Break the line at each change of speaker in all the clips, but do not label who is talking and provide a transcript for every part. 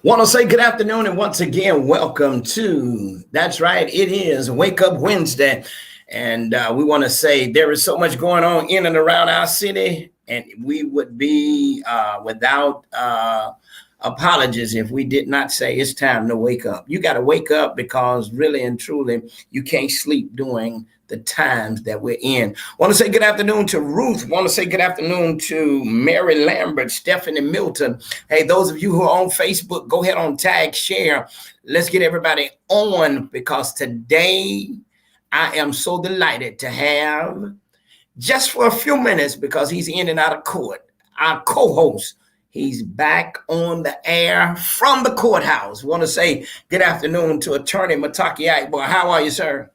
Want to say good afternoon and once again, welcome to, that's right, it is Wake Up Wednesday. And we want to say there is so much going on in and around our city, and we would be without apologies if we did not say it's time to wake up. You got to wake up because really and truly, you can't sleep during the times that we're in. Want to say good afternoon to Ruth. Want to say good afternoon to Mary Lambert, Stephanie Milton. Hey, those of you who are on Facebook, go ahead on tag, share. Let's get everybody on because today I am so delighted to have, just for a few minutes because he's in and out of court, our co-host. He's back on the air from the courthouse. Want to say good afternoon to Attorney Mataki Akbar. How are you, sir?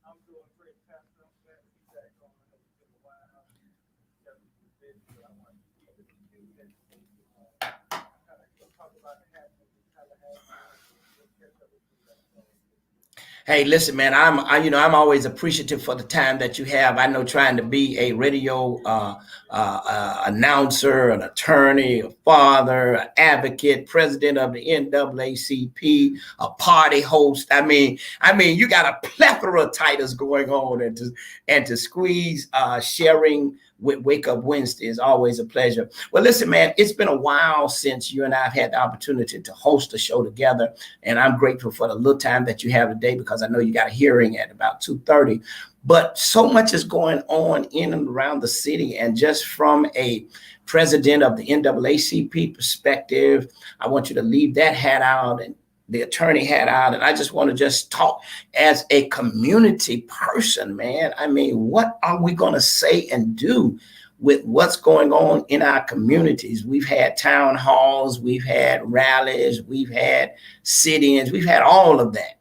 I'm doing great, Pastor. I'm glad to be back on. I know it's been a while. Definitely busy, but I want to keep it a few minutes. Kind of talk about the happenings in Tallahassee. We'll catch up with you guys.
Hey, listen, man. I'm always appreciative for the time that you have. I know trying to be a radio announcer, an attorney, a father, an advocate, president of the NAACP, a party host. You got a plethora of titles going on, and to squeeze sharing with Wake Up Wednesday is always a pleasure. Well, listen, man, it's been a while since you and I have had the opportunity to host a show together, and I'm grateful for the little time that you have today because I know you got a hearing at about 2:30. But so much is going on in and around the city, and just from a president of the NAACP perspective, I want you to leave that hat out and the attorney hat out, and I just want to just talk as a community person, man. What are we going to say and do with what's going on in our communities? We've had town halls, we've had rallies, we've had sit-ins, we've had all of that.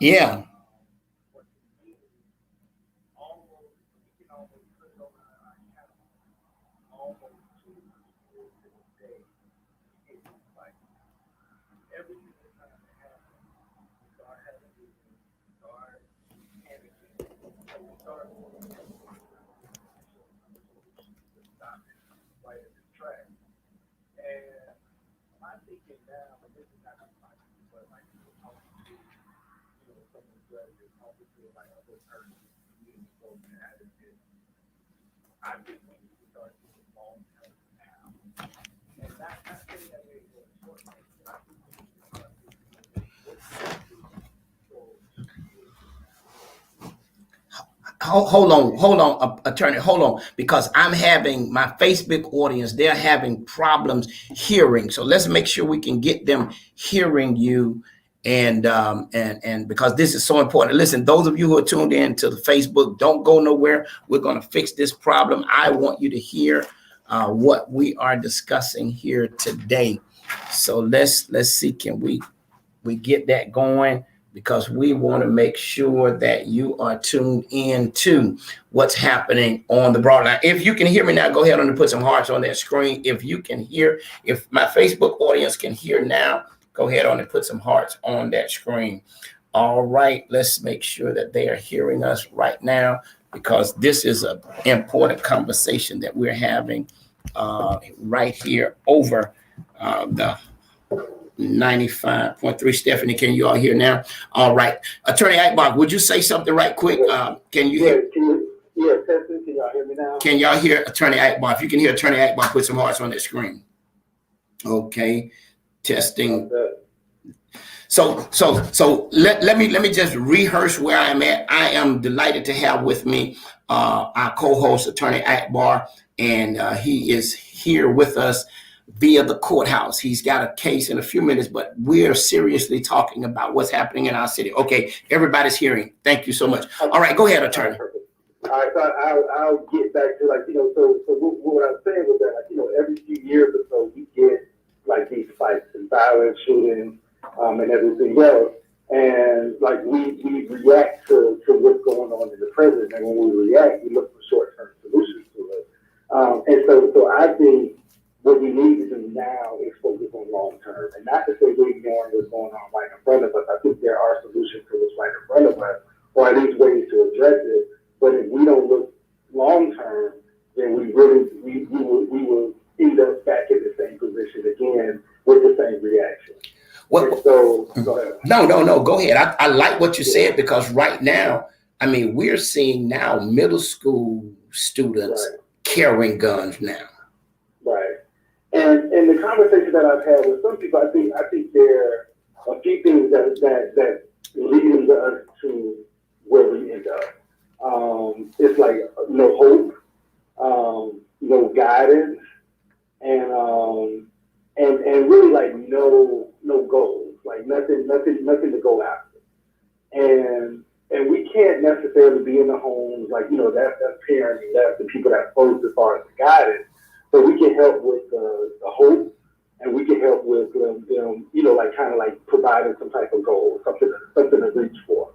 Yeah. Hold on, attorney, hold on, because I'm having my Facebook audience, they're having problems hearing. So let's make sure we can get them hearing you. And because this is so important. Listen, those of you who are tuned in to the Facebook, don't go nowhere. We're going to fix this problem. I want you to hear what we are discussing here today. So let's see, can we get that going? Because we want to make sure that you are tuned in to what's happening on the broadline. If you can hear me now, go ahead and put some hearts on that screen. If you can hear, if my Facebook audience can hear now, go ahead on and put some hearts on that screen. All right, let's make sure that they are hearing us right now, because this is an important conversation that we're having right here over the 95.3. Stephanie, can you all hear now? All right. Attorney Akbar, would you say something right quick? Can you hear?
Yes, can y'all hear me now?
Can y'all hear Attorney Akbar? If you can hear Attorney Akbar, put some hearts on that screen. Okay, testing.
Okay.
So let me just rehearse where I'm at. I am delighted to have with me our co-host, Attorney Akbar, and he is here with us via the courthouse. He's got a case in a few minutes, but we're seriously talking about what's happening in our city. Okay, everybody's hearing. Thank you so much. All right, go ahead, Attorney.
Perfect. All right, so I'll get back to, like, so what I was saying was that, like, every few years or so we get like these spikes in violence, shootings, and everything else. And like we react to what's going on in the present. And when we react, we look for short term solutions to it. And so I think what we need to do now is focus on long term. And not to say we're ignoring what's going on right in front of us. I think there are solutions to what's right in front of us, or at least ways to address it. But if we don't look long term, then we will end up back in the same position again with the same reaction. And so, go ahead.
No. Go ahead. I like what you said, because right now, I mean, we're seeing now middle school students
Right.
carrying guns now.
Right. And the conversation that I've had with some people, I think there are a few things that lead us to where we end up. It's like no hope, no guidance, and really like no goals, like nothing to go after. And we can't necessarily be in the homes, like, that's parenting, that's the people that post as far as the guidance. So we can help with the hope, and we can help with them, like kind of like providing some type of goal, something to reach for.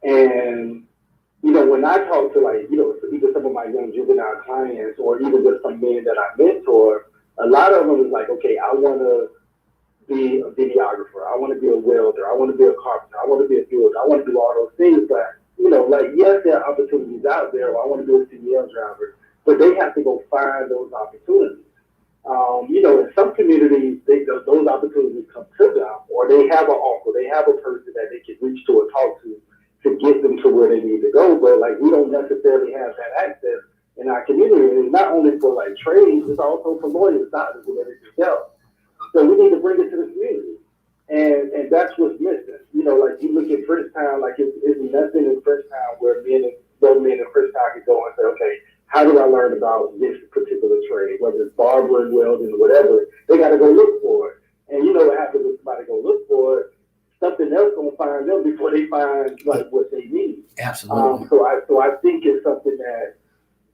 And when I talk to, like, either some of my young juvenile clients or even just some men that I mentor, a lot of them is like, okay, I want to be a videographer, I want to be a welder, I want to be a carpenter, I want to be a builder, I want to do all those things. But, like, yes, there are opportunities out there, or I want to be a CDL driver, but they have to go find those opportunities. In some communities, those opportunities come to them, or they have an uncle, they have a person that they can reach to or talk to get them to where they need to go. But like, we don't necessarily have that access in our community. And it's not only for like trades, it's also for lawyers, doctors, and everything else. So we need to bring it to the community. And that's what's missing. Like, you look at Frenchtown, like it's nothing in Frenchtown where young men in Frenchtown can go and say, okay, how do I learn about this particular trade, whether it's barbering, welding, or whatever? They got to go look for it. And you know what happens when somebody go look for it? Something else gonna find them before they find like what they need.
Absolutely.
So I think it's something that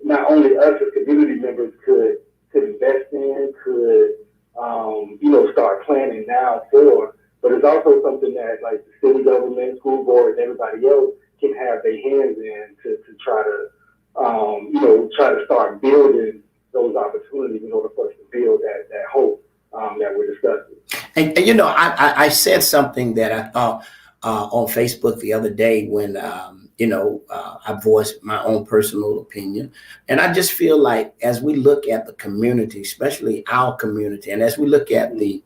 not only us as community members could invest in, could start planning now for, but it's also something that like the city government, school board, and everybody else can have their hands in to try to try to start building those opportunities in order for us to build that hope that we're discussing.
And I said something that I thought on Facebook the other day when I voiced my own personal opinion, and I just feel like as we look at the community, especially our community, and as we look at the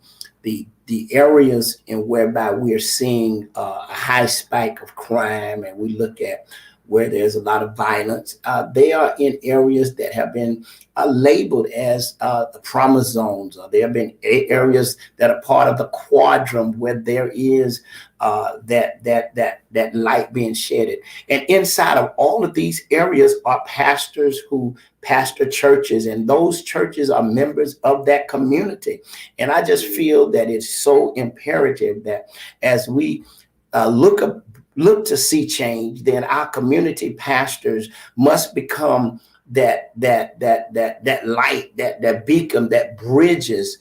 areas in whereby we are seeing a high spike of crime, and we look at where there's a lot of violence, they are in areas that have been labeled as the trauma zones. There have been areas that are part of the quadrant where there is that light being shedded. And inside of all of these areas are pastors who pastor churches, and those churches are members of that community. And I just feel that it's so imperative that as we look to see change, then our community pastors must become that light, that beacon that bridges,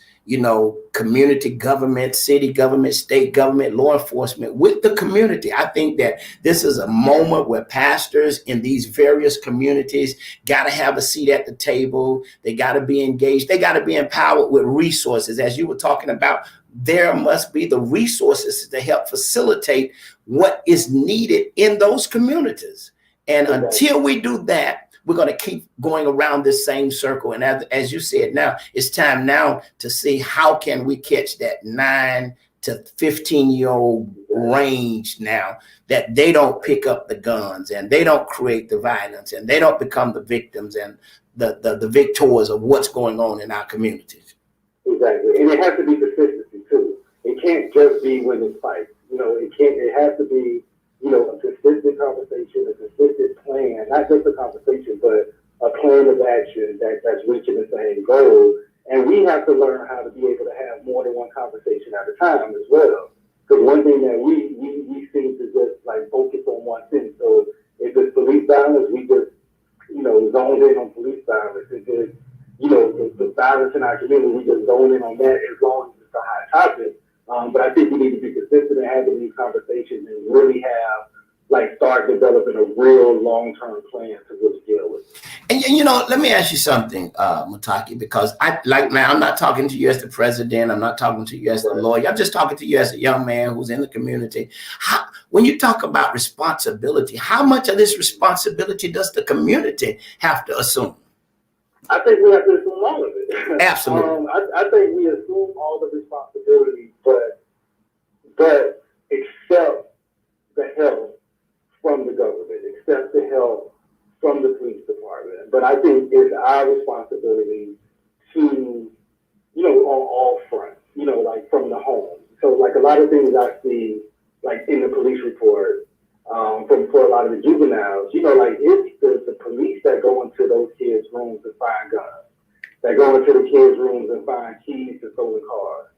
community government, city government, state government, law enforcement with the community. I think that this is a moment where pastors in these various communities got to have a seat at the table. They got to be engaged. They got to be empowered with resources. As you were talking about, there must be the resources to help facilitate what is needed in those communities. And until we do that, we're going to keep going around this same circle. And as you said, now it's time now to see how can we catch that 9 to 15-year-old range now, that they don't pick up the guns and they don't create the violence and they don't become the victims and the victors of what's going on in our communities.
Exactly, and it has to be consistency too. It can't just be when it's fights. You know, it can't. It has to be, you know, a consistent conversation, a consistent plan, not just a conversation, but a plan of action that's reaching the same goal. And we have to learn how to be able to have more than one conversation at a time as well. Because one thing that we seem to just like focus on one thing. So if it's police violence, we just zoned in on police violence. If it's the violence in our community, we just zone in on that as long as it's a hot topic. But I think we need to be consistent in having these conversations and really have like start developing a real long term plan to really deal with it.
And let me ask you something, Mutaki, because now I'm not talking to you as the president. I'm not talking to you as the
Right.
lawyer. I'm just talking to you as a young man who's in the community. When you talk about responsibility, how much of this responsibility does the community have to assume?
I think we have to assume all of it.
Absolutely.
I think we assume all the responsibility, but accept the help from the government, accept the help from the police department. But I think it's our responsibility to, on all fronts, like from the home. So like a lot of things I see, like in the police report, from for a lot of the juveniles, like it's the police that go into those kids' rooms and find guns, that go into the kids' rooms and find keys to stolen cars,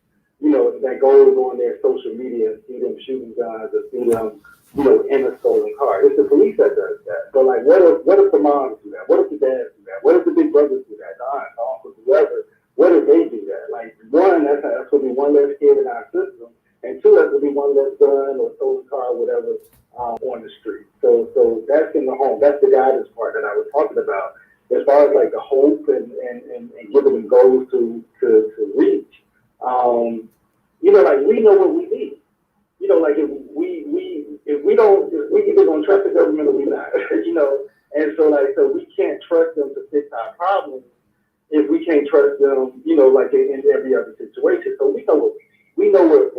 that goes on their social media and see them shooting guns or see them, in a stolen car. It's the police that does that. So like, what if the moms do that? What if the dads do that? What if the big brothers do that? The aunts, the uncles, whoever. What if they do that? Like one, that's going to be one less kid in our system, and two, that's going to be one less gun or stolen car, or whatever, on the street. So that's in the home. That's the guidance part that I was talking about. As far as like the hope and giving them goals to reach, like we know what we need. Like if we either gonna trust the government or we not, and so we can't trust them to fix our problems if we can't trust them, like in every other situation. So we know what we need. We know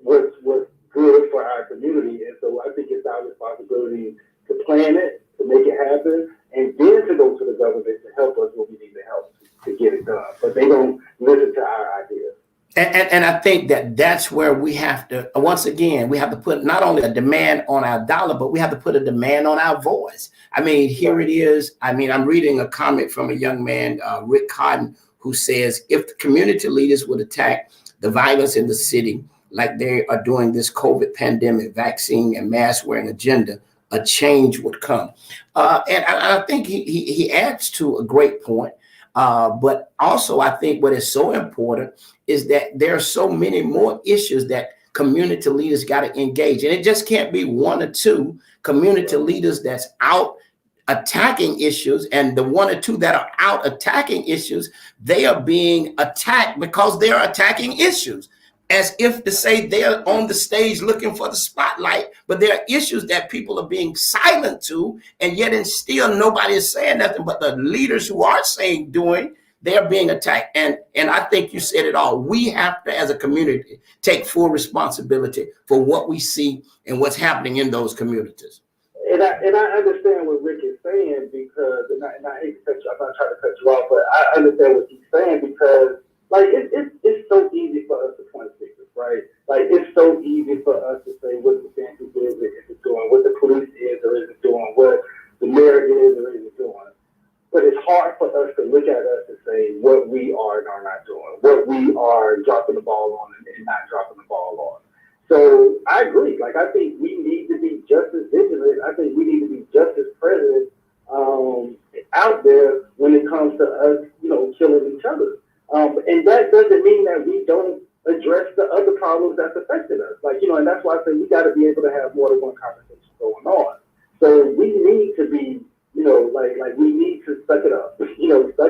what's good for our community, and so I think it's our responsibility to plan it, to make it happen, and then to go to the government to help us when we need the help to get it done. But they don't listen to our ideas.
And I think that's where we have to, once again, we have to put not only a demand on our dollar, but we have to put a demand on our voice. I mean, here it is. I mean, I'm reading a comment from a young man, Rick Cotton, who says, if the community leaders would attack the violence in the city like they are doing this COVID pandemic vaccine and mask wearing agenda, a change would come. And I think he adds to a great point. But also, I think what is so important is that there are so many more issues that community leaders got to engage. And it just can't be one or two community leaders that's out attacking issues, and the one or two that are out attacking issues, they are being attacked because they're attacking issues, as if to say they're on the stage looking for the spotlight, but there are issues that people are being silent to, and yet and still nobody is saying nothing, but the leaders who are saying doing, they're being attacked. And I think you said it all. We have to, as a community, take full responsibility for what we see and what's happening in those communities.
And I understand what Rick is saying because, and I hate to cut you, I'm not trying to cut you off, but I understand what he's saying because, like, it's so easy for us to point fingers, right? Like, it's so easy for us to say what the census is or isn't doing, what the police is or isn't doing, what the mayor is or isn't doing. But it's hard for us to look at us and say what we are and are not doing, what we are dropping the ball on and not dropping the ball on. So I agree. Like I think we need to be just as vigilant. I think we need to be just as present out there when it comes to us, killing each other. And that doesn't mean that we don't address the other problems that's affecting us. Like, and that's why I say we got to be able to have more than one conversation going on. So we need to be, like we need to suck it up, suck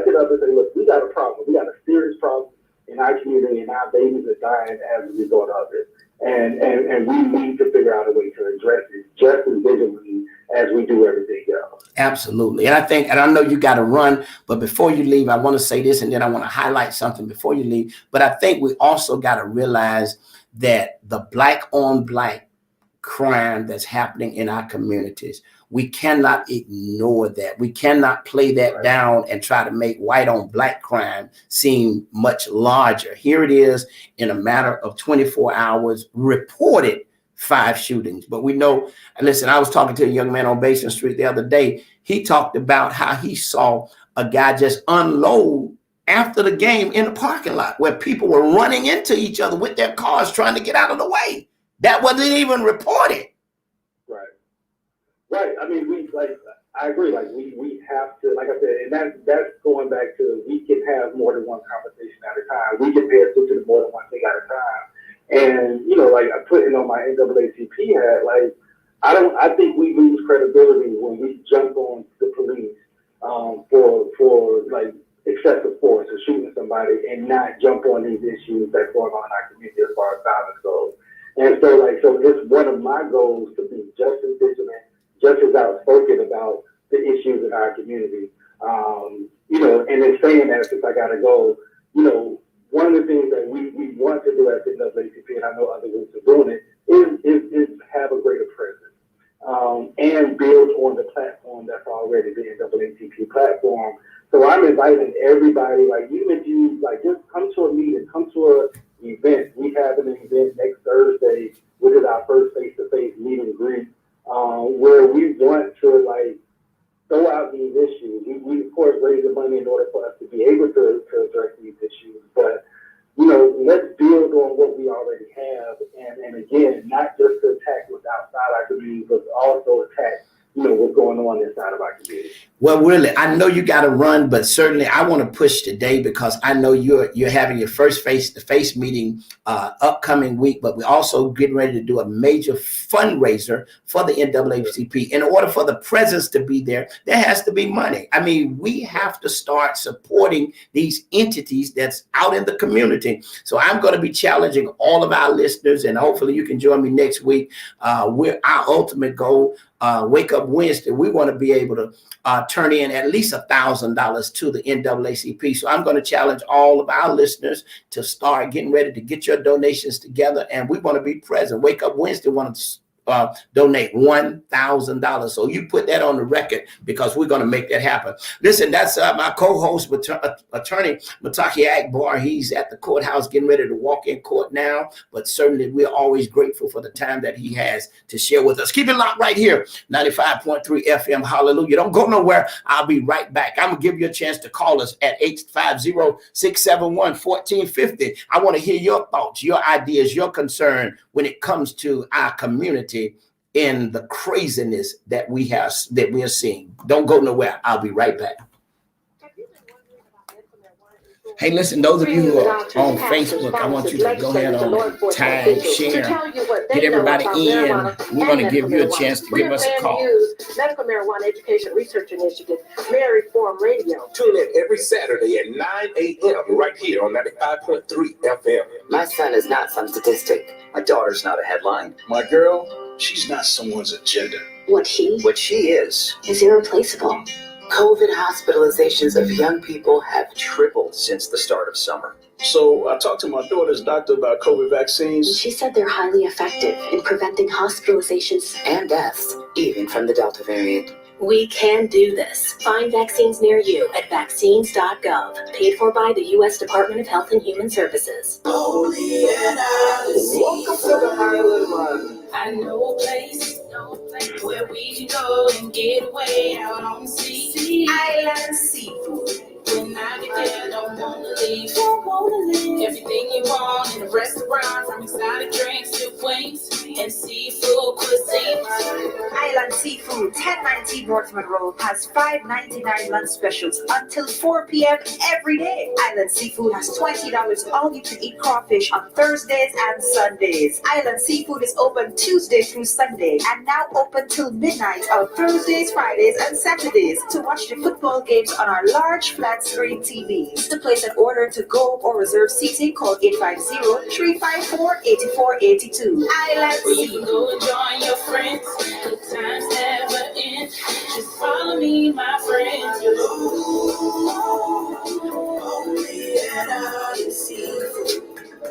it up and say, look, we got a problem. We got a serious problem in our community and our babies are dying as a result of it. And we need to figure out a way to address it just as vigilantly as we do everything else.
Absolutely. And I know you got to run, but before you leave, I want to say this, and then I want to highlight something before you leave. But I think we also got to realize that the black on black crime that's happening in our communities. We cannot ignore that. We cannot play that down and try to make white on black crime seem much larger. Here it is, in a matter of 24 hours, reported 5 shootings. But we know, listen, I was talking to a young man on Basin Street the other day. He talked about how he saw a guy just unload after the game in the parking lot where people were running into each other with their cars trying to get out of the way. That wasn't even reported.
Right. I mean, I agree. Like we have to, like I said, and that's going back to, we can have more than one conversation at a time. We can pay attention to more than one thing at a time. And, like I put it on my NAACP hat, like, I think we lose credibility when we jump on the police, for like excessive force or shooting somebody, and not jump on these issues that's going on in our community as far as violence goes. And so it's one of my goals to be just as vigilant, just as outspoken about the issues in our community. And in saying that, since I got to go, one of the things that we want to do at the NAACP, and I know other groups are doing it, is have a greater presence, and build on the platform that's already the NAACP platform. So I'm inviting everybody, like, even if you, like, just come to a meeting, come to an event. We have an event next Thursday, which is our first face-to-face meet and greet, where we want to, like, throw out these issues. We of course raise the money in order for us to be able to address these issues, but let's build on what we already have, and again, not just to attack what's outside our community, but also attack what's going on inside of our community.
Well, really, I know you got to run, but certainly I want to push today because I know you're having your first face-to-face meeting upcoming week, but we're also getting ready to do a major fundraiser for the NAACP. In order for the presence to be there, there has to be money. I mean, we have to start supporting these entities that's out in the community. So I'm going to be challenging all of our listeners, and hopefully you can join me next week. Our ultimate goal, Wake Up Wednesday, we want to be able to turn in at least $1,000 to the NAACP. So I'm going to challenge all of our listeners to start getting ready to get your donations together, and we want to be present. Wake Up Wednesday want to donate $1,000. So you put that on the record because we're going to make that happen. Listen, that's my co-host, attorney Mataki Akbar. He's at the courthouse getting ready to walk in court now, but certainly we're always grateful for the time that he has to share with us. Keep it locked right here, 95.3 FM. Hallelujah. Don't go nowhere. I'll be right back. I'm going to give you a chance to call us at 850-671-1450. I want to hear your thoughts, your ideas, your concern when it comes to our community in the craziness that we are seeing. Don't go nowhere. I'll be right back. Hey, listen, those of you who are on Facebook, I want you to go ahead on tag, share, get everybody in. We're going to give you a chance to give us a call.
Medical Marijuana Education Research Initiative, Mary Forum Radio.
Tune in every Saturday at 9 a.m. right here on 95.3 FM.
My son is not some statistic.
My daughter's not a headline.
My girl, she's not someone's agenda.
What she
is
irreplaceable.
COVID hospitalizations of young people have tripled since the start of summer.
So I talked to my daughter's doctor about COVID vaccines.
She said they're highly effective in preventing hospitalizations
and deaths, even from the Delta variant.
We can do this. Find vaccines near you at vaccines.gov. Paid for by the U.S. Department of Health and Human Services.
Welcome
to the Highland.
I know a place where we can go and get away out on the sea. Island seafood. When I get there, don't wanna leave. Everything you want in a restaurant, from exotic drinks to wings and seafood cuisine.
Island Seafood, 1090 North Monroe, has $5.99 lunch specials until 4 p.m. every day. Island Seafood has $20 all-you-can-eat crawfish on Thursdays and Sundays. Island Seafood is open Tuesday through Sunday and now open till midnight on Thursdays, Fridays, and Saturdays to watch the football games on our large flat screen TVs. To place an order to go or reserve seating, call 850-354-8482. Island
Where you can go and join your friends. Good times never end. Just follow me, my friends.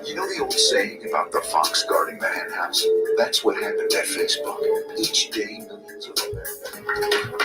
You know the old saying about the fox guarding the hen house? That's what happened at Facebook. Each day, millions of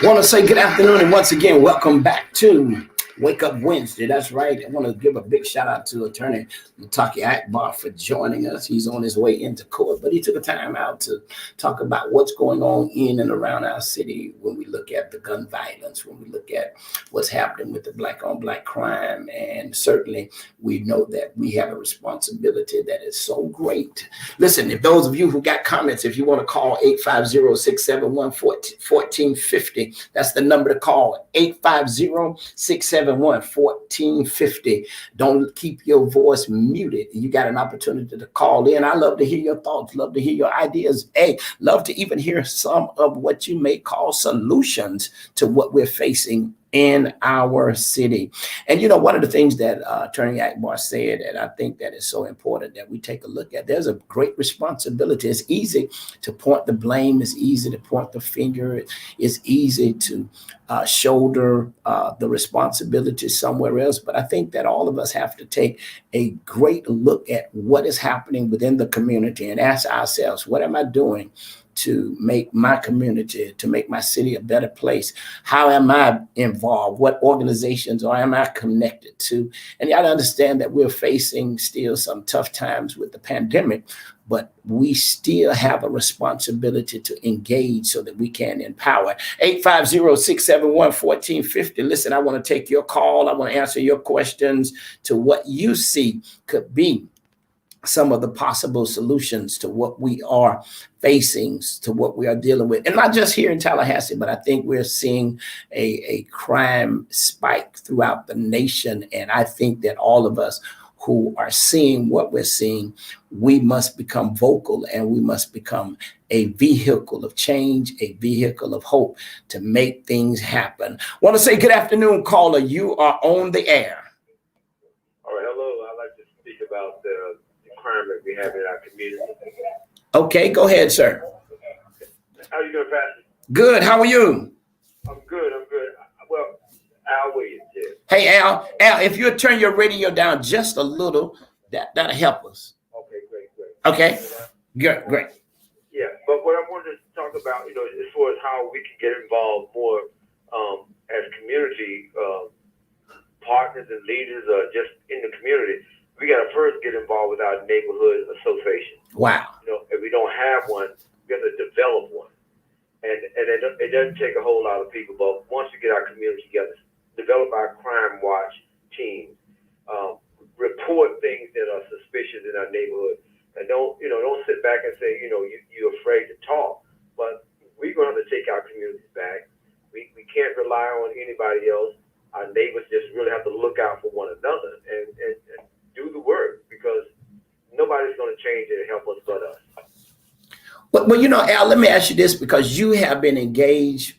Want to say good afternoon and once again, welcome back to Wake Up Wednesday. That's right. I want to give a big shout out to Attorney Mutaki Akbar for joining us. He's on his way into court, but he took a time out to talk about what's going on in and around our city when we look at the gun violence, when we look at what's happening with the black on black crime. And certainly we know that we have a responsibility that is so great. Listen, if those of you who got comments, if you want to call 850-671-1450, that's the number to call, 850-671-1450. Don't keep your voice muted. You got an opportunity to call in. I love to hear your thoughts, love to hear your ideas. Hey, love to even hear some of what you may call solutions to what we're facing in our city. And you know, one of the things that Attorney Akbar said, and I think that is so important that we take a look at, there's a great responsibility. It's easy to point the blame. It's easy to point the finger. It's easy to shoulder the responsibility somewhere else. But I think that all of us have to take a great look at what is happening within the community and ask ourselves, what am I doing to make my community, to make my city a better place? How am I involved? What organizations or am I connected to? And you got to understand that we're facing still some tough times with the pandemic, but we still have a responsibility to engage so that we can empower. 850-671-1450. Listen, I want to take your call. I want to answer your questions to what you see could be some of the possible solutions to what we are facing, to what we are dealing with. And not just here in Tallahassee, but I think we're seeing a crime spike throughout the nation. And I think that all of us who are seeing what we're seeing, we must become vocal and we must become a vehicle of change, a vehicle of hope to make things happen. Want to say good afternoon, caller. You are on the air.
All right, hello. I'd like to speak about the crime that we have in our community.
Okay, go ahead, sir.
How are you doing, Pastor?
Good. How are you?
I'm good. Well, Al Williams, yeah.
Hey, Al, if you turn your radio down just a little, that'll help us.
Okay, great.
Okay, great.
Yeah, but what I wanted to talk about, as far as how we can get involved more as community partners and leaders, just in the community. We got to first get involved with our neighborhood association.
Wow.
If we don't have one, we have to develop one. And it doesn't take a whole lot of people, but once we get our community together, develop our crime watch team, report things that are suspicious in our neighborhood, and don't sit back and say, you're afraid to talk. But we're going to have to take our communities back. We can't rely on anybody else. Our neighbors just really have to look out for one another and do the work, because nobody's going to change it and help us but us.
Well, Al, let me ask you this, because you have been engaged,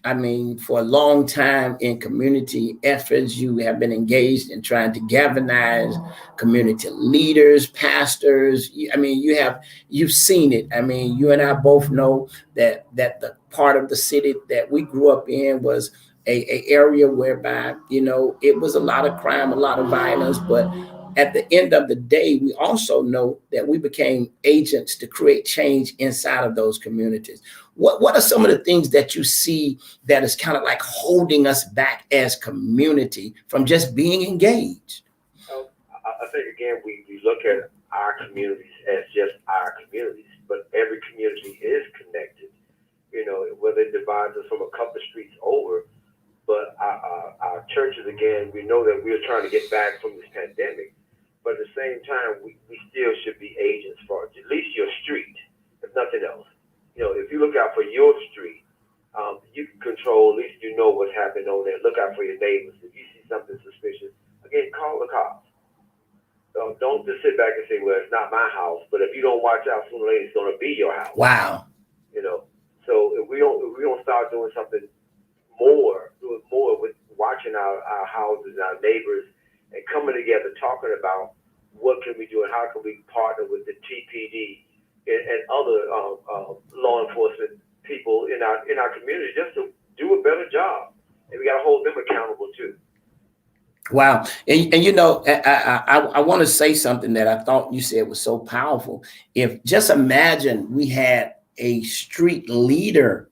for a long time in community efforts. You have been engaged in trying to galvanize community leaders, pastors. You've seen it. You and I both know that the part of the city that we grew up in was a area whereby, it was a lot of crime, a lot of violence, but at the end of the day, we also know that we became agents to create change inside of those communities. What are some of the things that you see that is kind of like holding us back as community from just being engaged?
I think, again, we look at our communities as just our communities, but every community is connected, whether it divides us from a couple of streets over. But our churches, again, we know that we're trying to get back from this pandemic. But at the same time, we still should be agents for at least your street, if nothing else. If you look out for your street, you can control, at least what's happening on there. Look out for your neighbors. If you see something suspicious, again, call the cops. Don't just sit back and say, well, it's not my house. But if you don't watch out, sooner or later, it's going to be your house.
Wow.
So if we don't start doing something more with watching our houses, our neighbors, and coming together, talking about what can we do and how can we partner with the TPD and other law enforcement people in our community just to do a better job. And we got to hold them accountable too.
Wow. And I want to say something that I thought you said was so powerful. If just imagine we had a street leader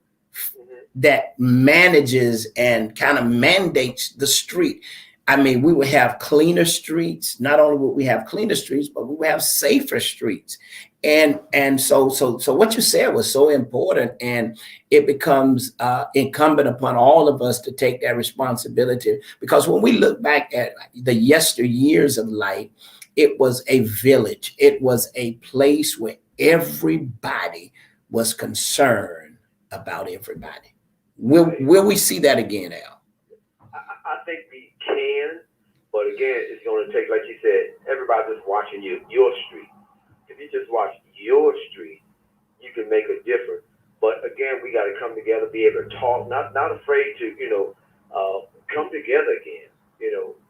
that manages and kind of mandates the street. I mean, we would have cleaner streets. Not only would we have cleaner streets, but we would have safer streets. And so what you said was so important, and it becomes incumbent upon all of us to take that responsibility. Because when we look back at the yesteryears of life, it was a village. It was a place where everybody was concerned about everybody. Will we see that again, Al?
I think we can, but again, it's going to take, like you said, everybody just watching your street. If you just watch your street, you can make a difference. But again, we got to come together, be able to talk, not afraid to, come together again.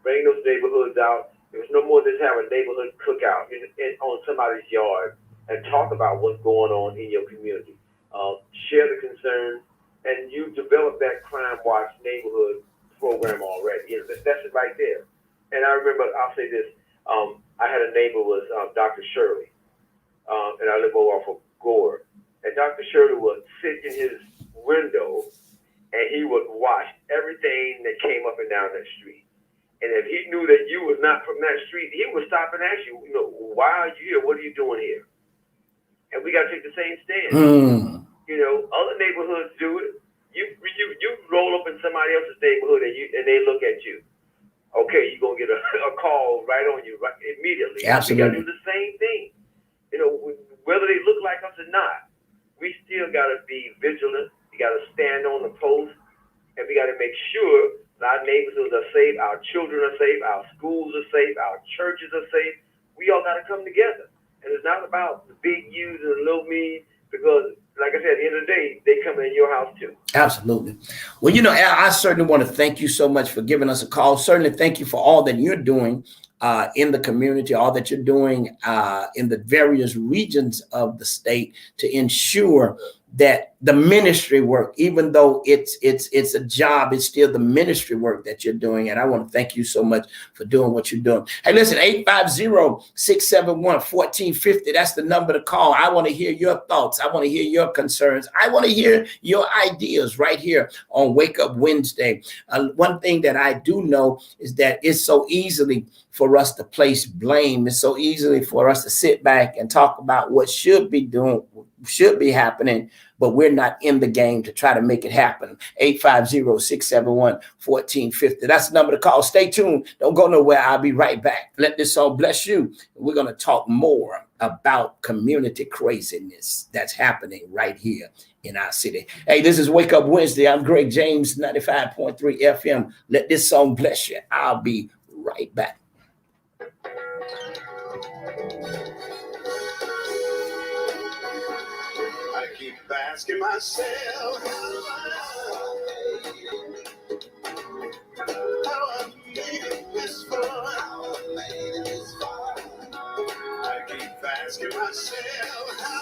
Bring those neighborhoods out. There's no more just have a neighborhood cookout on somebody's yard and talk about what's going on in your community. Share the concerns, and you develop that crime watch neighborhood program already. That's it right there. And I remember, I'll say this, I had a neighbor was Dr. Shirley, and I live over off of Gore. And Dr. Shirley would sit in his window and he would watch everything that came up and down that street. And if he knew that you was not from that street, he would stop and ask you, why are you here? What are you doing here? And we got to take the same stand. Other neighborhoods do it. You roll up in somebody else's neighborhood and they look at you. Okay, you're gonna get a call right on you right immediately.
Absolutely.
We gotta do the same thing. Whether they look like us or not, we still gotta be vigilant. We gotta stand on the post, and we gotta make sure that our neighborhoods are safe, our children are safe, our schools are safe, our churches are safe. We all gotta come together, and it's not about the big U's and the little me, because, like I said, at the end of the day, they come in your house too.
Absolutely. Well, Al, I certainly want to thank you so much for giving us a call. Certainly thank you for all that you're doing in the community, all that you're doing in the various regions of the state to ensure that the ministry work, even though it's a job, it's still the ministry work that you're doing. And I want to thank you so much for doing what you're doing. Hey, listen, 850-671-1450. That's the number to call. I want to hear your thoughts. I want to hear your concerns. I want to hear your ideas right here on Wake Up Wednesday. One thing that I do know is that it's so easily for us to place blame. It's so easily for us to sit back and talk about what should be happening, but we're not in the game to try to make it happen. 850-671-1450. That's the number to call. Stay tuned. Don't go nowhere. I'll be right back. Let this song bless you. We're going to talk more about community craziness that's happening right here in our city. Hey, this is Wake Up Wednesday. I'm Greg James, 95.3 FM. Let this song bless you. I'll be right back.
I keep asking myself how I made it this far. I keep asking myself how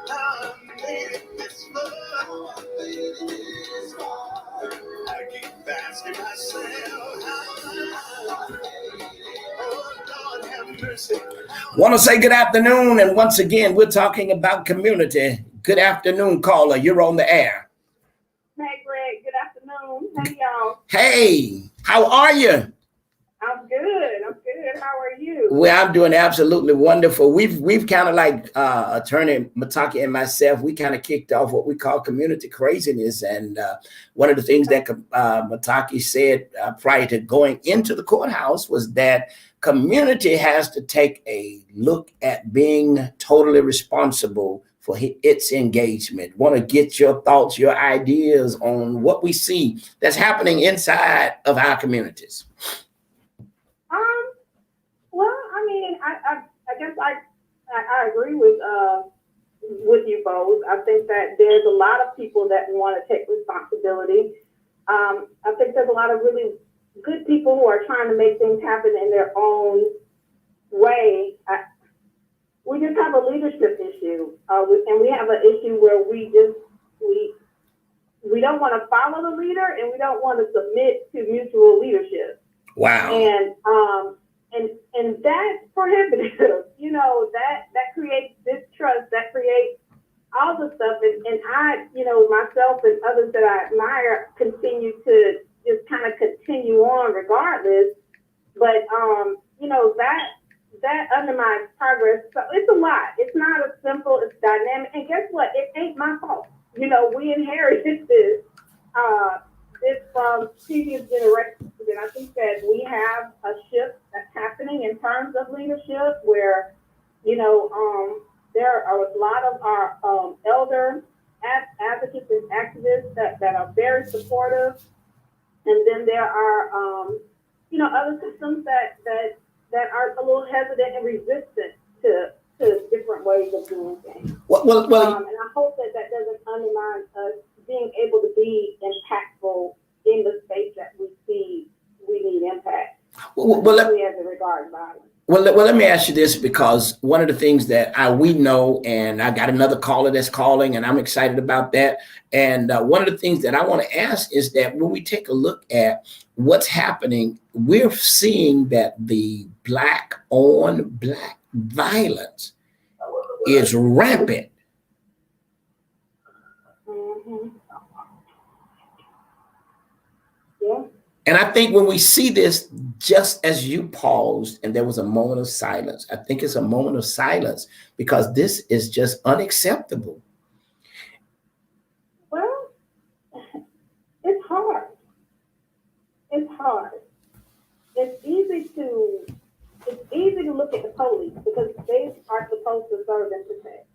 I made it this far. I keep asking myself how.
Want to say good afternoon, and once again, we're talking about community. Good afternoon, caller. You're on the air.
Hey, Greg. Good afternoon. Hey, y'all.
Hey, how are you?
I'm good. How are you?
Well, I'm doing absolutely wonderful. We've kind of like Attorney Mataki and myself, we kind of kicked off what we call community craziness. And one of the things that Mataki said prior to going into the courthouse was that community has to take a look at being totally responsible for its engagement. Want to get your thoughts, your ideas on what we see that's happening inside of our communities.
Well, I mean, I guess I agree with you both. I think that there's a lot of people that want to take responsibility. I think there's a lot of really good people who are trying to make things happen in their own way. We just have a leadership issue, and we have an issue where we don't want to follow the leader, and we don't want to submit to mutual leadership.
Wow.
And and that's prohibitive. You know, that creates distrust, that creates all the stuff. And I, you know, myself and others that I admire continue to just kind of continue on regardless. But you know, that undermines progress. So it's a lot. It's not a simple, it's dynamic. And guess what? It ain't my fault. You know, we inherited uh this from previous generations. And I think that we have a shift that's happening in terms of leadership where, you know, there are a lot of our elder advocates and activists that are very supportive. And then there are, you know, other systems that are a little hesitant and resistant to different ways of doing things. And I hope that doesn't undermine us being able to be impactful in the space that we see we need impact, especially as it regards violence.
Well, let me ask you this, because one of the things that we know, and I got another caller that's calling, and I'm excited about that. And one of the things that I want to ask is that when we take a look at what's happening, we're seeing that the black on black violence is rampant.
Mm-hmm. Yeah.
And I think when we see this, just as you paused and there was a moment of silence, I think it's a moment of silence because this is just unacceptable.
Well, it's hard. It's hard. It's easy to look at the police because they are supposed to serve and protect.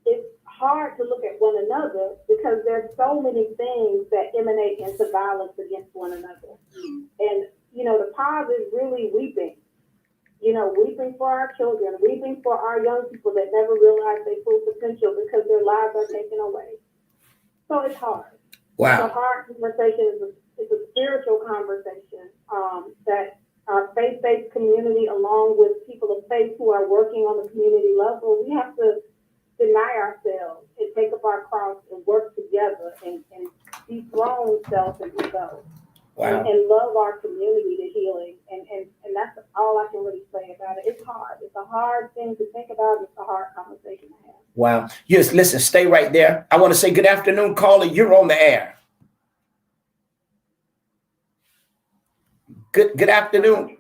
It's hard to look at one another because there's so many things that emanate into violence against one another. And, you know, the pause is really weeping. You know, weeping for our children, weeping for our young people that never realize their full potential because their lives are taken away. So it's hard.
Wow.
It's a hard conversation. It's a spiritual conversation that our faith-based community, along with people of faith who are working on the community level, we have to deny ourselves and take up our cross and work together and dethrone self and ego.
Wow.
And love our community to healing. And that's all I can really say about it. It's hard. It's a hard thing to think about. It's a hard conversation to have.
Wow. Yes, listen, stay right there. I want to say good afternoon, caller. You're on the air. Good afternoon.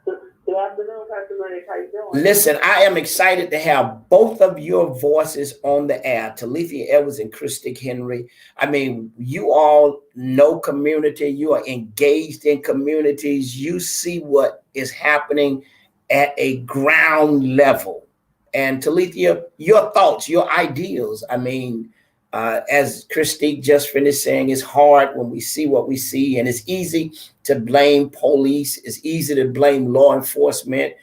Good afternoon, Pastor Greg. How you doing?
Listen, I am excited to have both of your voices on the air, Talithia Edwards and Christy Henry. I mean, you all know community. You are engaged in communities. You see what is happening at a ground level. And Talithia, your thoughts, your ideals. I mean, as Christy just finished saying, it's hard when we see what we see, and it's easy to blame police. It's easy to blame law enforcement.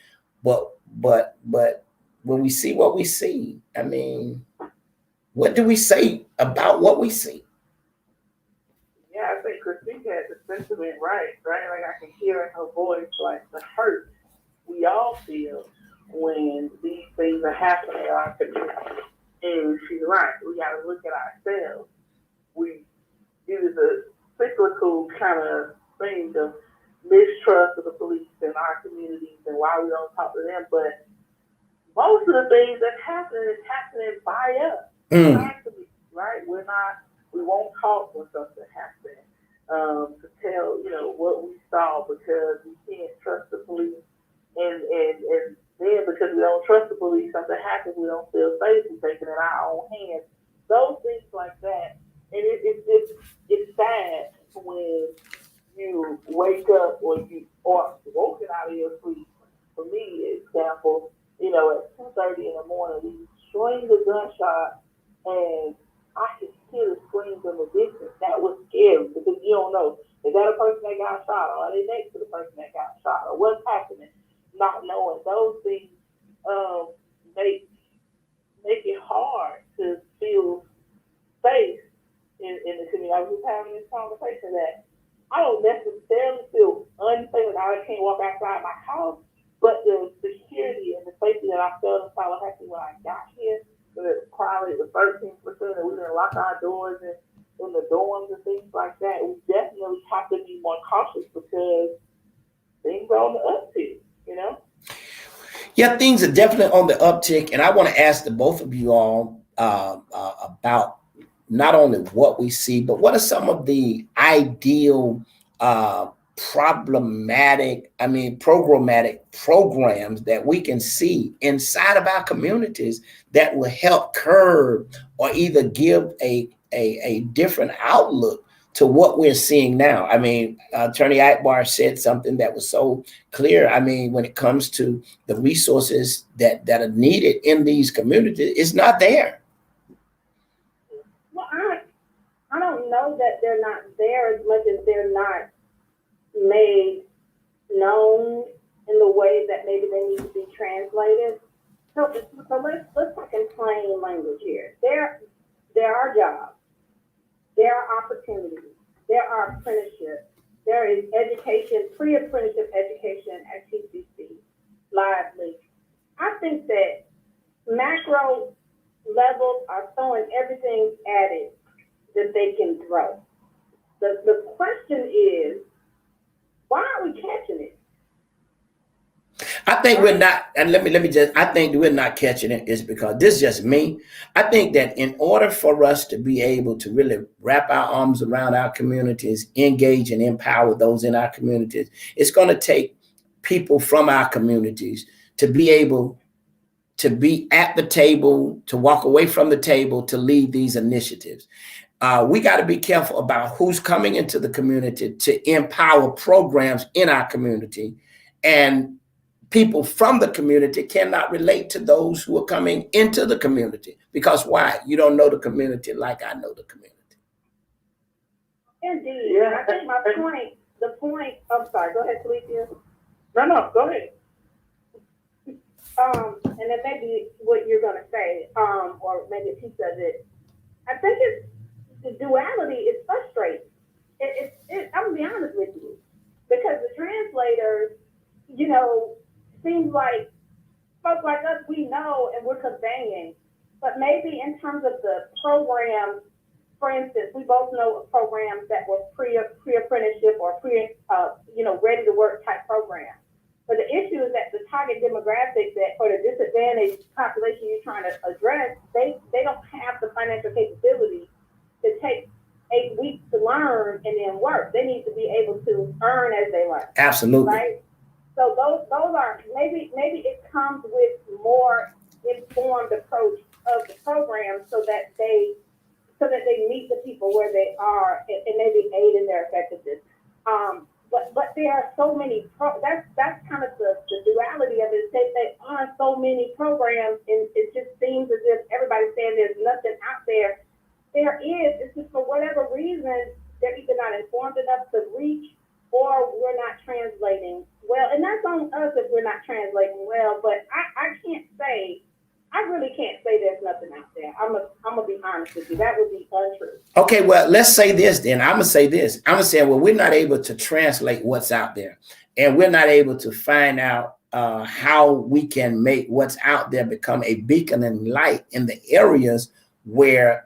But when we see what we see, I mean, what do we say about what we see?
Yeah, I think Christine had the sentiment right? Like I can hear in her voice, like the hurt we all feel when these things are happening in our community. And she's right. We got to look at ourselves. It is a cyclical kind of thing of mistrust of the police in our communities and why we don't talk to them. But most of the things that's happening is happening by us. Constantly, right? We won't talk when something happens to tell, you know, what we saw because we can't trust the police. And then because we don't trust the police, something happens, we don't feel safe, we take it in our own hands. Those things like that. And it's sad when you wake up or woken out of your sleep. For me, example, you know, at 2:30 in the morning, we screamed a gunshot and I could hear the screams in the distance. That was scary because you don't know, is that a person that got shot or are they next to the person that got shot or what's happening? Not knowing those things make it hard to feel safe in the community. I was just having this conversation that I don't necessarily feel unsafe and I can't walk outside my house, but the security and the safety that I felt in Tallahassee when I got here, probably the 13% that we didn't lock our doors and in the dorms and things like that, we definitely have to be more cautious because things are on the uptick, you know?
Yeah, things are definitely on the uptick, and I want to ask the both of you all about not only what we see, but what are some of the ideal programmatic programs that we can see inside of our communities that will help curb or either give a different outlook to what we're seeing now. I mean, Attorney Akbar said something that was so clear. I mean, when it comes to the resources that are needed in these communities, it's not there.
Well, I don't know that they're not there as much as they're not made known in the way that maybe they need to be translated. So let's talk in plain language here. There are jobs, there are opportunities, there are apprenticeships, there is education, pre-apprenticeship education at TCC, lively. I think that macro levels are throwing everything at it that they can throw. The question is, why aren't we catching it?
I think we're not, and I think we're not catching it is because this is just me. I think that in order for us to be able to really wrap our arms around our communities, engage and empower those in our communities, it's going to take people from our communities to be able to be at the table, to walk away from the table, to lead these initiatives. We got to be careful about who's coming into the community to empower programs in our community. And people from the community cannot relate to those who are coming into the community. Because why? You don't know the community like I know the community.
Indeed. Yeah. I think I'm sorry, go ahead, Felicia.
No, go ahead.
And it may be what you're going to say, or maybe a piece of it. I think the duality is frustrating. I'm going to be honest with you, because the translators, you know, seems like folks like us, we know and we're conveying, but maybe in terms of the programs, for instance, we both know programs that were pre-apprenticeship or ready to work type programs. But the issue is that the target demographic or the disadvantaged population you're trying to address, they don't have the financial capability to take 8 weeks to learn and then work. They need to be able to earn as they learn.
Absolutely.
Right? So those are maybe it comes with more informed approach of the program so that they meet the people where they are and maybe aid in their effectiveness. But there are so many that's kind of the duality of it. There are so many programs, and it just seems as if everybody's saying there's nothing out there. There is. It's just for whatever reason they're either not informed enough to reach, or we're not translating well. And that's on us if we're not translating well. But I really can't say there's nothing out there. I'm gonna be honest with you. That would be untrue.
Okay, well, let's say this then. I'm gonna say this. I'm gonna say, well, we're not able to translate what's out there, and we're not able to find out how we can make what's out there become a beacon and light in the areas where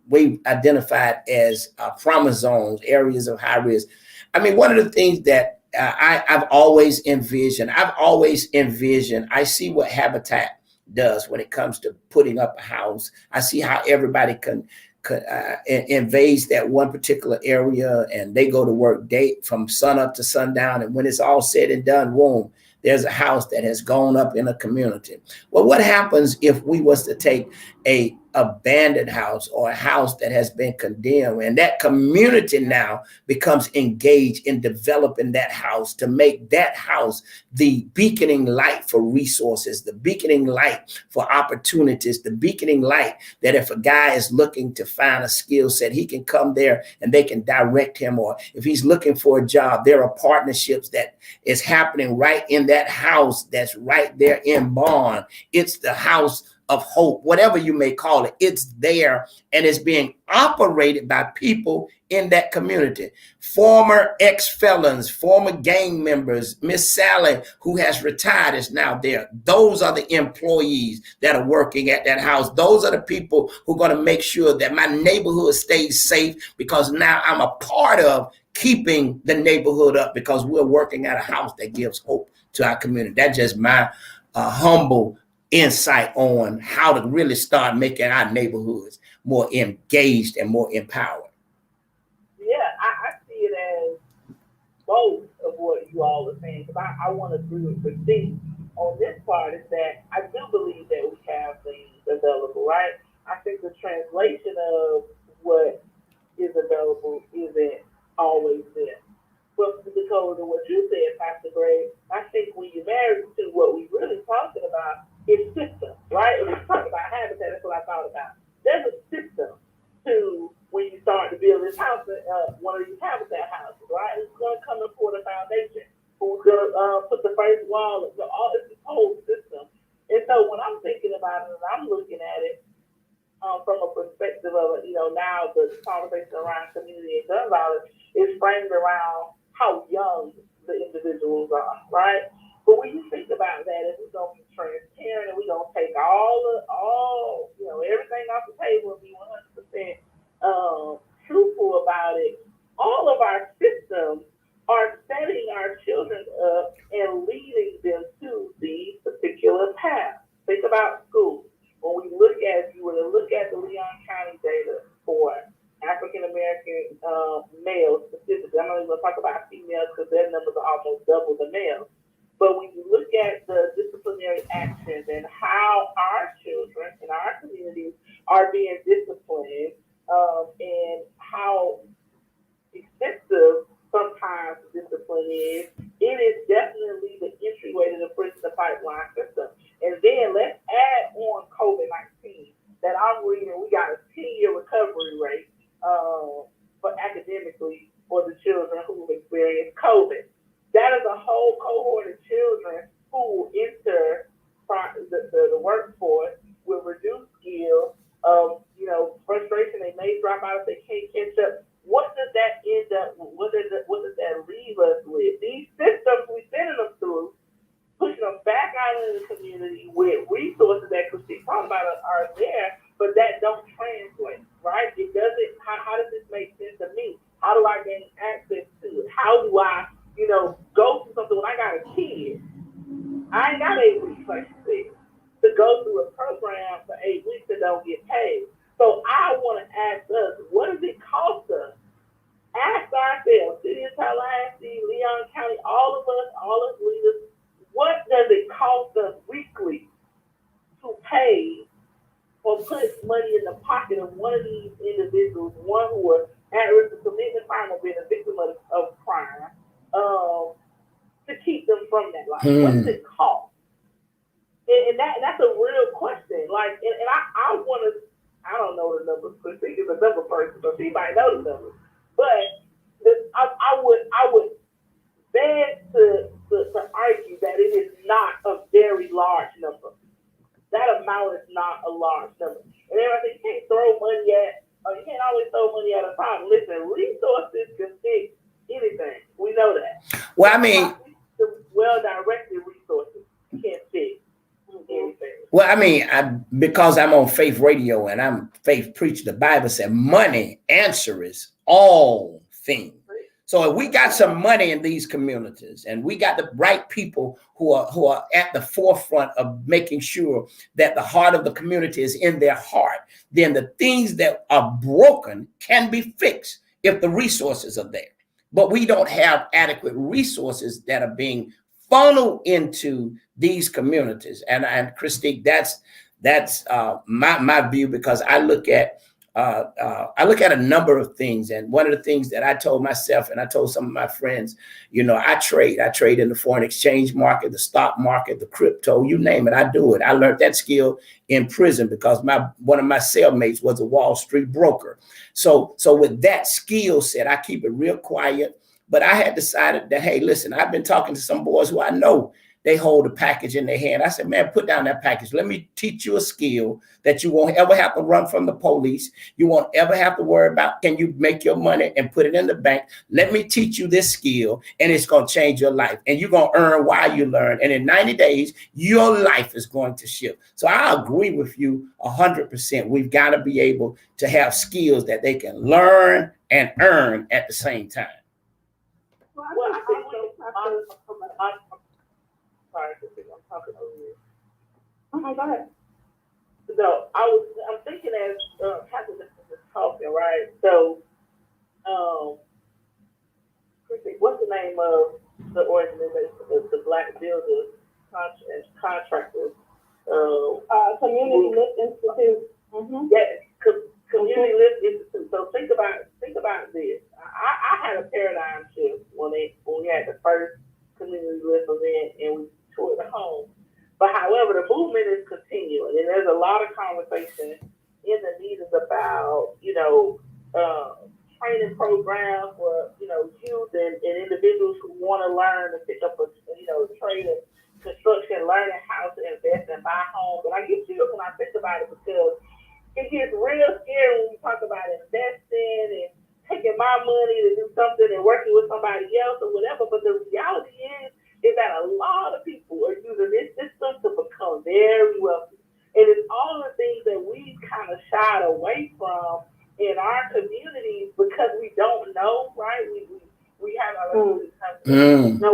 we've identified as promise zones, areas of high risk. I mean, one of the things that I've always envisioned, I see what Habitat does when it comes to putting up a house. I see how everybody can invades that one particular area, and they go to work from sun up to sundown. And when it's all said and done, boom, there's a house that has gone up in a community. Well, what happens if we was to take a abandoned house or a house that has been condemned, and that community now becomes engaged in developing that house to make that house the beaconing light for resources, the beaconing light for opportunities, the beaconing light that if a guy is looking to find a skill set, he can come there and they can direct him. Or if he's looking for a job, there are partnerships that is happening right in that house that's right there in Bond. It's the house of hope, whatever you may call it. It's there, and it's being operated by people in that community. Former ex-felons, former gang members. Miss Sally, who has retired, is now there. Those are the employees that are working at that house. Those are the people who are going to make sure that my neighborhood stays safe, because now I'm a part of keeping the neighborhood up because we're working at a house that gives hope to our community. That's just my humble insight on how to really start making our neighborhoods more engaged and more empowered.
Yeah, I see it as both of what you all are saying, because I want to agree with Christine on this part, is that I do believe that we have things available, right? I think the translation of what is available isn't always there. But because of what you said, Pastor Gray, I think when you marry to what we're really talking about is systems, right? If we talk about habitat, that's what I thought about. There's a system to when you start to build this house, one of these habitat houses, right? It's going to come and pour the foundation. Who's going to put the first wall? All it's this whole system. And so when I'm thinking about it, and I'm looking at it from a perspective of, now the conversation around community and gun violence is framed around how young the individuals are, right? But when you think about that, if we're going to be transparent and we're going to take everything off the table and be 100% truthful about it, all of our systems are setting our children up and leading them to these particular paths. Think about schools. When we look at, if you were to look at the Leon County data for African American males specifically, I'm not even going to talk about females because their numbers are almost double the males. But when you look at the disciplinary actions and how our children in our communities are being disciplined, and how extensive sometimes discipline is, it is definitely the entryway to the prison pipeline system. And then let's add on COVID-19 that I'm reading. We got a 10-year recovery rate for academically for the children who experienced COVID. That is a whole cohort of children who enter the workforce with reduced skills, frustration. They may drop out if they can't catch up. What does that end up? What does that leave us with? These systems we sending them through, pushing them back out into the community with resources that Christine talked about are there, but that don't translate, right? It doesn't. How does this make sense to me? How do I gain access to it? How do I, go through something when I got a kid? I ain't got 8 weeks, like you said, to go through a program for 8 weeks and don't get paid. So I want to ask us, what does it cost us? Ask ourselves, City of Tallahassee, Leon County, all of us leaders, what does it cost us weekly to pay or put money in the pocket of one of these individuals, one who are at risk of committing a crime or being a victim of crime, to keep them from that life? What does it cost? And that's a real question. Like, and I want to, I don't know the numbers, because she is a number person, so she might know the numbers. But I would beg to argue that it is not a very large number. That amount is not a large number. And everybody says you can't throw money you can't always throw money at a time. Listen, resources can fix anything. We know that.
Well, I mean,
well-directed resources can't fix anything.
Well, I mean, because I'm on Faith Radio and I'm faith preacher, the Bible said money answers all things. So if we got some money in these communities and we got the right people who are at the forefront of making sure that the heart of the community is in their heart, then the things that are broken can be fixed if the resources are there. But we don't have adequate resources that are being funneled into these communities. And Christine, that's my view, because I look at a number of things. And one of the things that I told myself, and I told some of my friends, I trade in the foreign exchange market, the stock market, the crypto, you name it, I do it. I learned that skill in prison because one of my cellmates was a Wall Street broker. So with that skill set, I keep it real quiet. But I had decided that, hey, listen, I've been talking to some boys who I know they hold a package in their hand. I said, man, put down that package. Let me teach you a skill that you won't ever have to run from the police. You won't ever have to worry about, can you make your money and put it in the bank? Let me teach you this skill, and it's going to change your life. And you're going to earn while you learn. And in 90 days, your life is going to shift. So I agree with you 100%. We've got to be able to have skills that they can learn and earn at the same time.
sorry, I'm talking over you.
Okay, go ahead.
No, I'm thinking as Captain is talking, right? So, what's the name of the organization, the Black Builders Contractors?
Community Lift Institute. Mm-hmm.
Yeah, Community Lift Institute. So think about this. I had a paradigm shift when we had the first community lift event and we toured the home. But however, the movement is continuing, and there's a lot of conversation in the meetings about training programs for youth and individuals who want to learn to pick up a trade of construction, learning how to invest and buy homes. And I get chills when I think about it because it gets real scary when we talk about investing and taking my money to do something and working with somebody else or whatever. But the reality is that a lot of people are using this system to become very wealthy. And it's all the things that we kind of shied away from in our communities because we don't know, right? We have our no,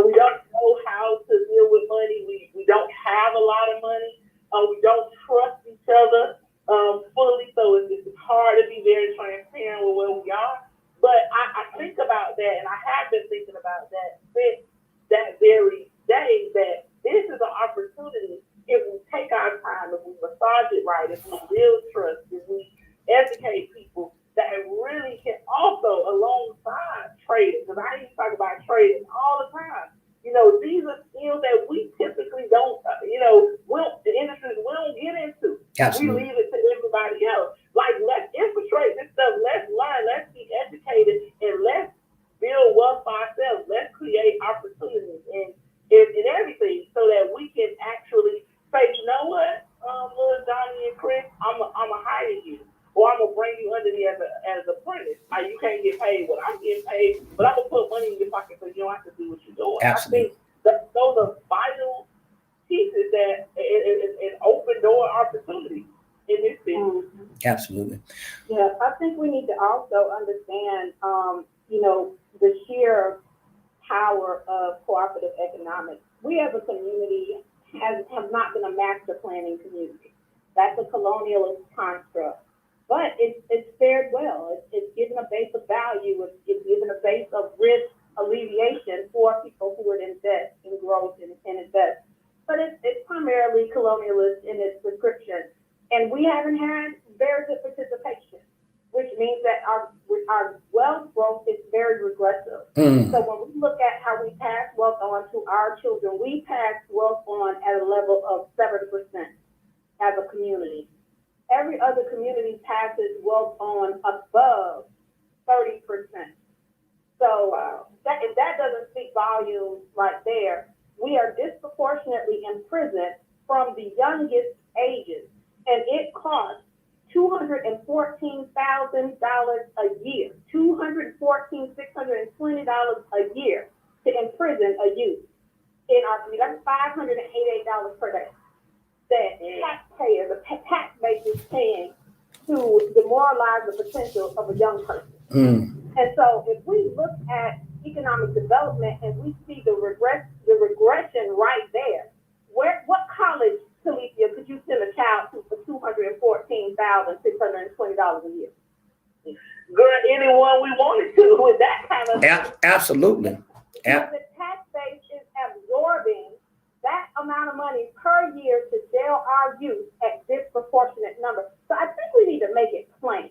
we don't know how to deal with money. We don't have a lot of money. We don't trust each other fully, so it's hard to be very transparent with where we are. But I think about that, and I have been thinking about that since that very day, that this is an opportunity if we take our time, if we massage it right, if we build trust, if we educate people, that really can also, alongside trading, because I used to talk about trading all the time. These are skills that we typically don't, the industries we don't get into.
Absolutely.
We leave it to everybody else. Like, let's infiltrate this stuff. Let's learn. Let's be educated, and let's build wealth for ourselves. Let's create opportunities in everything so that we can actually say, you know what, little Donnie and Chris, I'm a hire you. Or I'm gonna bring you under me as an apprentice. You can't get paid what I'm getting paid, but I'm gonna put money in your pocket so you don't have to do what you're doing.
Absolutely.
I think that those are vital pieces that an open door opportunity in this city.
Mm-hmm.
Absolutely.
Yeah, I think we need to also understand, the sheer power of cooperative economics. We as a community have not been a master planning community. That's a colonialist construct. But it's fared well. It's given a base of value. It's given a base of risk alleviation for people who would invest in growth and invest. But it's primarily colonialist in its prescription. And we haven't had very good participation, which means that our wealth growth is very regressive. So when we look at how we pass wealth on to our children, we pass wealth on at a level of 7% as a community. Every other community passes wealth on above 30%. So if that doesn't speak volumes right there, we are disproportionately imprisoned from the youngest ages. And it costs $214,000 a year, $620 a year to imprison a youth in our community. That's $588 per day that taxpayers, the tax base is paying to demoralize the potential of a young person. And so if we look at economic development and we see the regression right there, what college, Talicia, could you send a child to for $214,620 a year?
Girl, anyone we wanted to with that kind of
absolutely.
Because the tax base is absorbing that amount of money per year to jail our youth at disproportionate numbers. So I think we need to make it plain.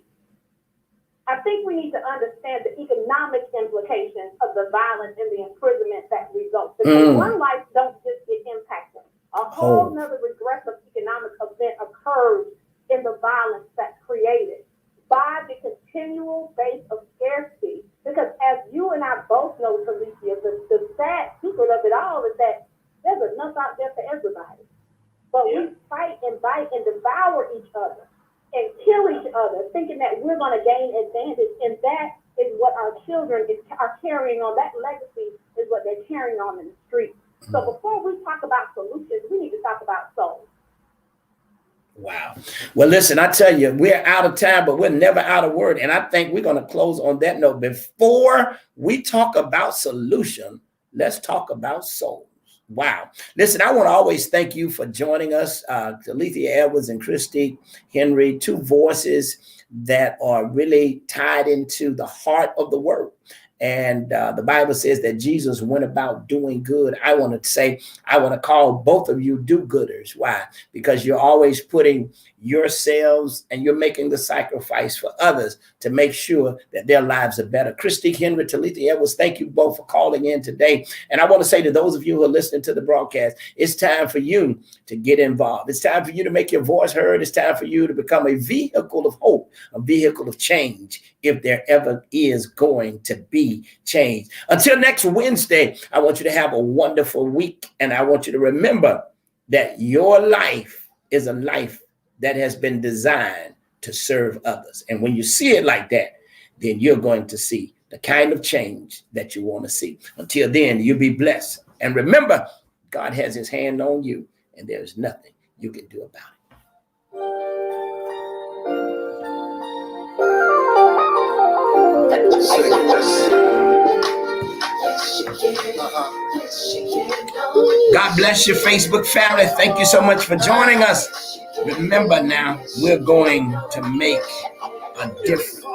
I think we need to understand the economic implications of the violence and the imprisonment that results. Because one life don't just get impacted. A whole nother regressive economic event occurs in the violence that's created by the continual base of scarcity. Because as you and I both know, Talicia, the sad secret of it all is that there's enough out there for everybody. But we fight and bite and devour each other and kill each other, thinking that we're going to gain advantage. And that is what our children are carrying on. That legacy is what they're carrying on in the streets. So before we talk about solutions, we need to talk about souls.
Wow. Well, listen, I tell you, we're out of time, but we're never out of word. And I think we're going to close on that note. Before we talk about solution, Let's talk about souls. Wow. Listen, I want to always thank you for joining us. Talithia Edwards and Christy Henry, two voices that are really tied into the heart of the word. And the Bible says that Jesus went about doing good. I want to say, I want to call both of you do-gooders. Why? Because you're always putting yourselves and you're making the sacrifice for others to make sure that their lives are better. Christy Henry, Talithia Edwards, thank you both for calling in today. And I want to say to those of you who are listening to the broadcast, it's time for you to get involved. It's time for you to make your voice heard. It's time for you to become a vehicle of hope, a vehicle of change, if there ever is going to be change. Until next Wednesday, I want you to have a wonderful week. And I want you to remember that your life is a life that has been designed to serve others. And when you see it like that, then you're going to see the kind of change that you want to see. Until then, you'll be blessed. And remember, God has his hand on you, and there's nothing you can do about it. God bless you, Facebook family. Thank you so much for joining us. Remember now, we're going to make a difference.